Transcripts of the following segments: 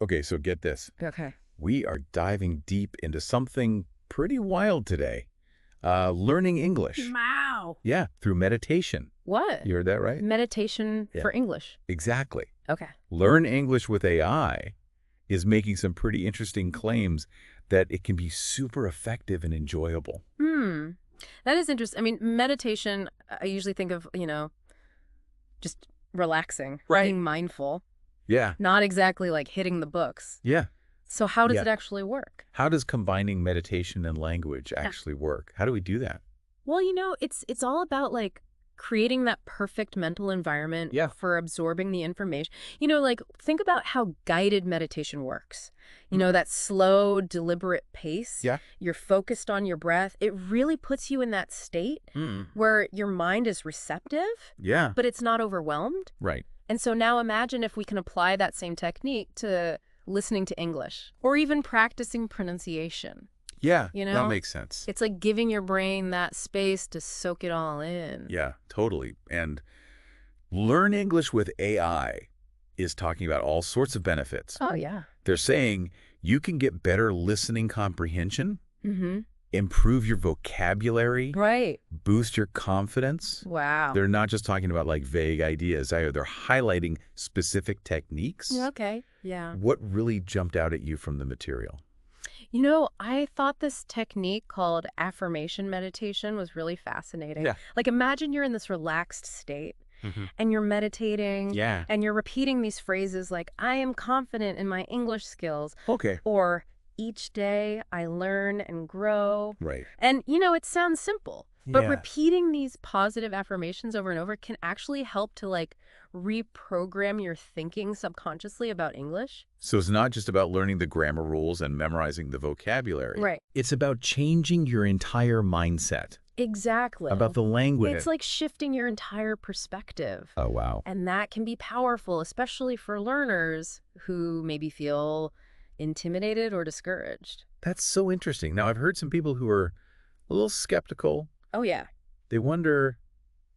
Okay, so get this. Okay. We are diving deep into something pretty wild today. Learning English. Wow. Yeah, through meditation. What? You heard that right? Meditation Yeah. for English. Exactly. Okay. Learn English with AI is making some pretty interesting claims that it can be super effective and enjoyable. Hmm. That is interesting. I mean, meditation, I usually think of, just relaxing, Right. being mindful, Yeah. not exactly like hitting the books. Yeah. So how does Yeah. it actually work? How does combining meditation and language actually work? How do we do that? Well, it's all about like creating that perfect mental environment Yeah. for absorbing the information. Like think about how guided meditation works. That slow, deliberate pace. Yeah. You're focused on your breath. It really puts you in that state where your mind is receptive, Yeah. but it's not overwhelmed. Right. And so now imagine if we can apply that same technique to listening to English or even practicing pronunciation. Yeah. You know? That makes sense. It's like giving your brain that space to soak it all in. Yeah, totally. And Learn English with AI is talking about all sorts of benefits. Oh, yeah. They're saying you can get better listening comprehension, Mm-hmm. improve your vocabulary, Right. boost your confidence. Wow. They're not just talking about like vague ideas. They're highlighting specific techniques. Okay. Yeah. What really jumped out at you from the material? I thought this technique called affirmation meditation was really fascinating. Yeah. Like imagine you're in this relaxed state and you're meditating Yeah. and you're repeating these phrases like, I am confident in my English skills, Okay. or each day I learn and grow. Right. And, it sounds simple, but Yeah. repeating these positive affirmations over and over can actually help to like reprogram your thinking subconsciously about English. So it's not just about learning the grammar rules and memorizing the vocabulary. Right. It's about changing your entire mindset Exactly. about the language. It's like shifting your entire perspective. Oh, wow. And that can be powerful, especially for learners who maybe feel intimidated or discouraged. That's so interesting. Now, I've heard some people who are a little skeptical. Oh, yeah. They wonder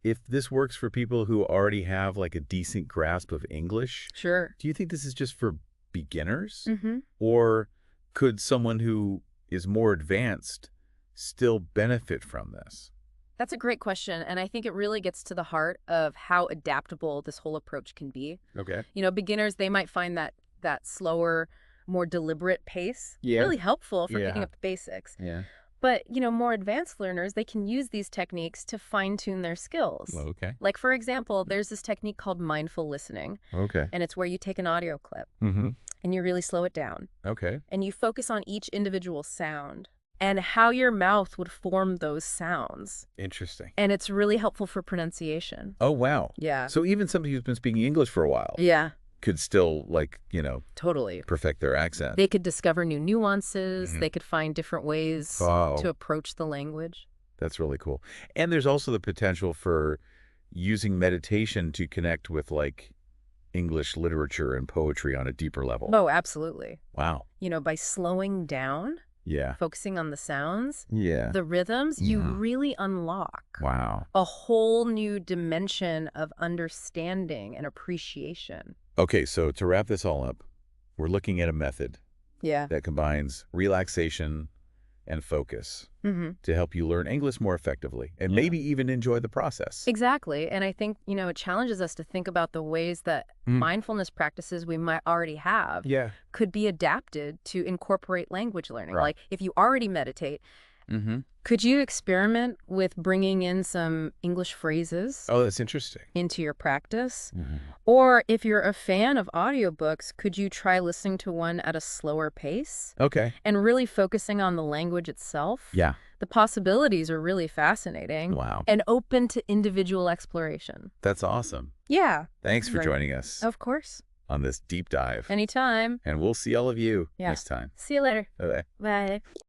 if this works for people who already have like a decent grasp of English. Sure. Do you think this is just for beginners? Mm-hmm. Or could someone who is more advanced still benefit from this? That's a great question. And I think it really gets to the heart of how adaptable this whole approach can be. Okay. Beginners, they might find that slower, more deliberate pace really helpful for picking up the basics. Yeah. But, more advanced learners, they can use these techniques to fine-tune their skills. Okay. Like, for example, there's this technique called mindful listening, Okay. and it's where you take an audio clip Mm-hmm. and you really slow it down, Okay. and you focus on each individual sound and how your mouth would form those sounds. Interesting. And it's really helpful for pronunciation. Oh, wow. Yeah. So even somebody who's been speaking English for a while Yeah, could still, totally. perfect their accent. They could discover new nuances. Mhm. They could find different ways Wow. to approach the language. That's really cool. And there's also the potential for using meditation to connect with English literature and poetry on a deeper level. Oh, absolutely. Wow. By slowing down, Yeah. focusing on the sounds, Yeah. the rhythms, you Mhm. really unlock Wow. a whole new dimension of understanding and appreciation. Okay, so to wrap this all up, we're looking at a method Yeah. that combines relaxation and focus Mm-hmm. to help you learn English more effectively and maybe even enjoy the process. Exactly. And I think, it challenges us to think about the ways that mindfulness practices we might already have Yeah. could be adapted to incorporate language learning. Right. Like if you already meditate, Mm-hmm. could you experiment with bringing in some English phrases Oh, that's interesting. into your practice? Mm-hmm. Or if you're a fan of audiobooks, could you try listening to one at a slower pace Okay. and really focusing on the language itself? Yeah. The possibilities are really fascinating Wow. and open to individual exploration. That's awesome. Yeah, Thanks for Right. joining us of course. on this deep dive. Anytime. And we'll see all of you Yeah. next time. See you later. Bye-bye. Bye.